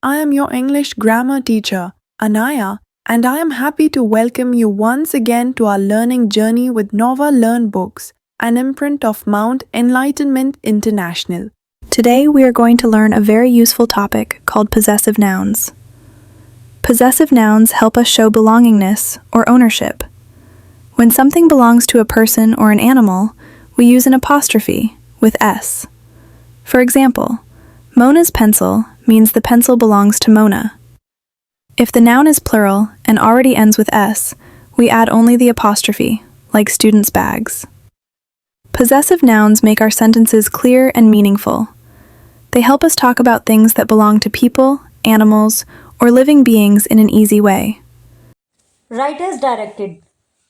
I am your English grammar teacher, Anaya, and I am happy to welcome you once again to our learning journey with Nova Learn Books, an imprint of Mount Enlightenment International. Today we are going to learn a very useful topic called possessive nouns. Possessive nouns help us show belongingness or ownership. When something belongs to a person or an animal, we use an apostrophe with S. For example, Mona's pencil means the pencil belongs to Mona. If the noun is plural and already ends with S, we add only the apostrophe, like students' bags. Possessive nouns make our sentences clear and meaningful. They help us talk about things that belong to people, animals, or living beings in an easy way. Write as directed,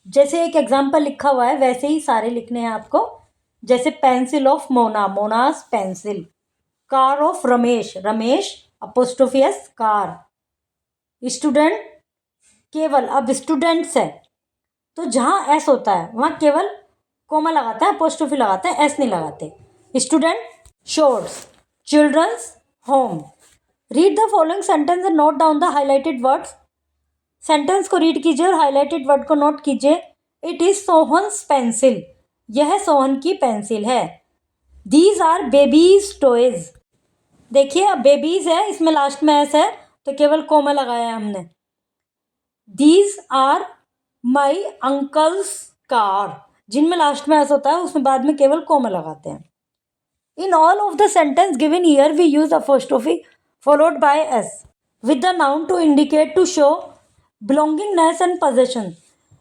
जैसे एक example लिखा हुआ है वैसे ही सारे लिखने हैं आपको. जैसे pencil of Mona, Mona's pencil. Car of Ramesh, Ramesh apostrophe S car. Student केवल, अब स्टूडेंट्स है तो जहाँ एस होता है वहाँ केवल कोमा लगाते हैं, अपोस्ट्रोफी लगाते हैं, एस नहीं लगाते. स्टूडेंट शोर्स, children's home. Read the following sentence and note down the highlighted words. Sentence को रीड कीजिए और हाईलाइटेड वर्ड को नोट कीजिए. इट इज सोहन्स पेंसिल, यह सोहन की पेंसिल है. These are babies toys. देखिए अब बेबीज है, इसमें लास्ट में एस है तो केवल कोमा लगाया है हमने. These are my uncles car, जिनमें लास्ट में एस होता है उसमें बाद में केवल कोमा लगाते हैं. In all of the sentence given here, we use apostrophe followed by s with the noun to indicate to show belongingness and possession.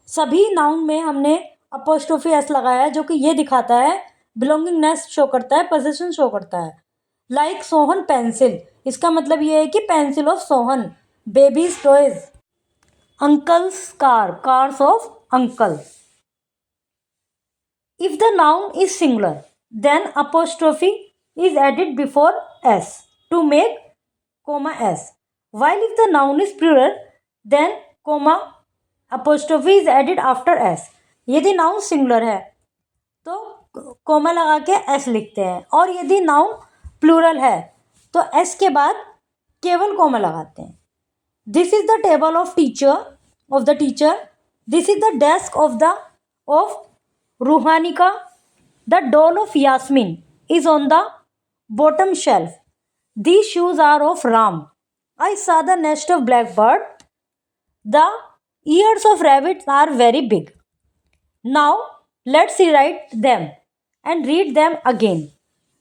सभी नाउन में हमने apostrophe s लगाया है जो कि ये दिखाता है belongingness शो करता है, possession शो करता है. Like सोहन पेंसिल, इसका मतलब ये है कि pencil of Sohan. Babies toys, uncles car, cars of uncle. If the noun is singular, then apostrophe is added before s to make comma s. While if the noun is plural, then comma apostrophe is added after s. यदि noun singular है तो coma लगा के s लिखते हैं, और यदि noun plural है तो s के बाद केवल कोमा लगाते हैं. This is the table of the teacher. This is the desk of Ruhanika. The doll of Yasmin is on the bottom shelf. These shoes are of Ram. I saw the nest of blackbird. The ears of rabbits are very big. Now let's rewrite them and read them again.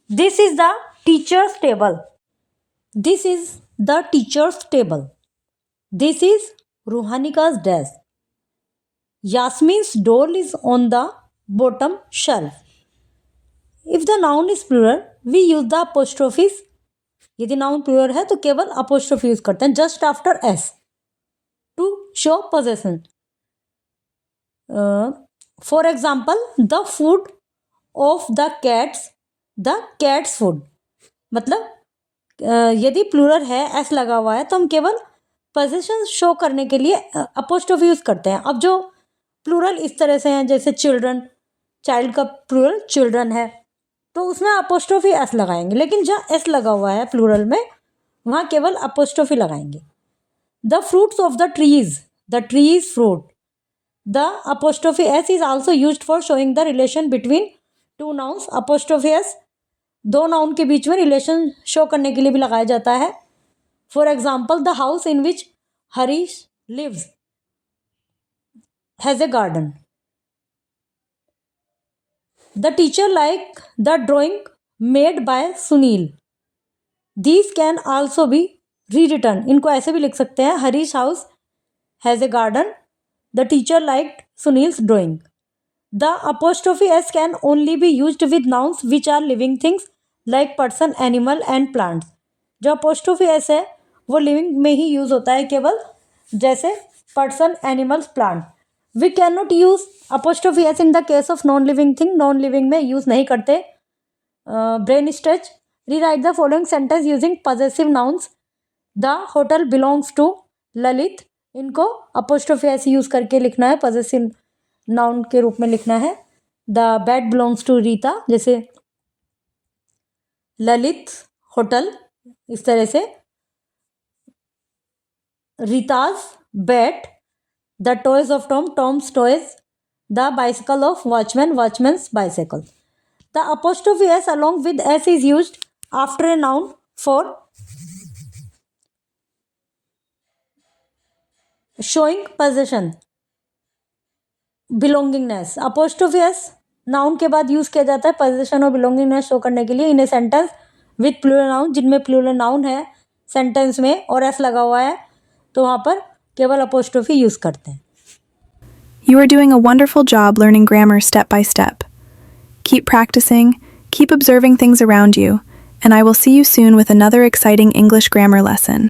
This is the teacher's table. This is the teacher's table. This is Ruhanika's desk. Yasmin's doll is on the bottom shelf. If the noun is plural, we use the apostrophes. यदि noun plural है तो केवल apostrophe use करते हैं just after s to show possession. For example, the food of the cat's food. मतलब यदि plural है, s लगा हुआ है, तो हम केवल पोजेशन शो करने के लिए apostrophe यूज करते हैं. अब जो प्लूरल इस तरह से हैं, जैसे चिल्ड्रन, चाइल्ड का प्लूरल चिल्ड्रन है, तो उसमें अपोस्ट्रोफी एस लगाएंगे. लेकिन जहाँ एस लगा हुआ है प्लूरल में वहाँ केवल अपोस्ट्रोफी लगाएंगे. The fruits of the trees fruit. The apostrophe S is also used for showing the relation between two nouns. Apostrophe S दो नाउन के बीच में रिलेशन शो करने के लिए भी लगाया जाता है. For example, the house in which Harish lives has a garden. The teacher liked the drawing made by Sunil. These can also be rewritten. इनको ऐसे भी लिख सकते हैं. Harish house has a garden. The teacher liked Sunil's drawing. The apostrophe s can only be used with nouns which are living things like person, animal and plants. जो apostrophe s है वो living में ही use होता है केवल, जैसे person, animals, plant. We cannot use apostrophe s in the case of non-living thing. Non-living में use नहीं करते. Brain stretch. Rewrite the following sentence using possessive nouns. The hotel belongs to Lalit. इनको apostrophe s use करके लिखना है, possessive noun के रूप में लिखना है. The bed belongs to Rita. जैसे ललित होटल, इस तरह से Rita's bet, the toys of Tom, Tom's toys, the bicycle of watchman, watchman's bicycle. The apostrophe s along with s is used after a noun for showing possession, belongingness. Apostrophe s noun के बाद use किया जाता है position और belongingness show करने के लिए in a sentence with plural noun, जिनमें प्लूरल नाउन है सेंटेंस में और एस लगा हुआ है, तो वहां पर केवल अपोस्ट्रोफी यूज करते हैं. You are doing a wonderful job learning grammar step by step. Keep practicing, keep observing things around you, and I will see you soon with another exciting English grammar lesson.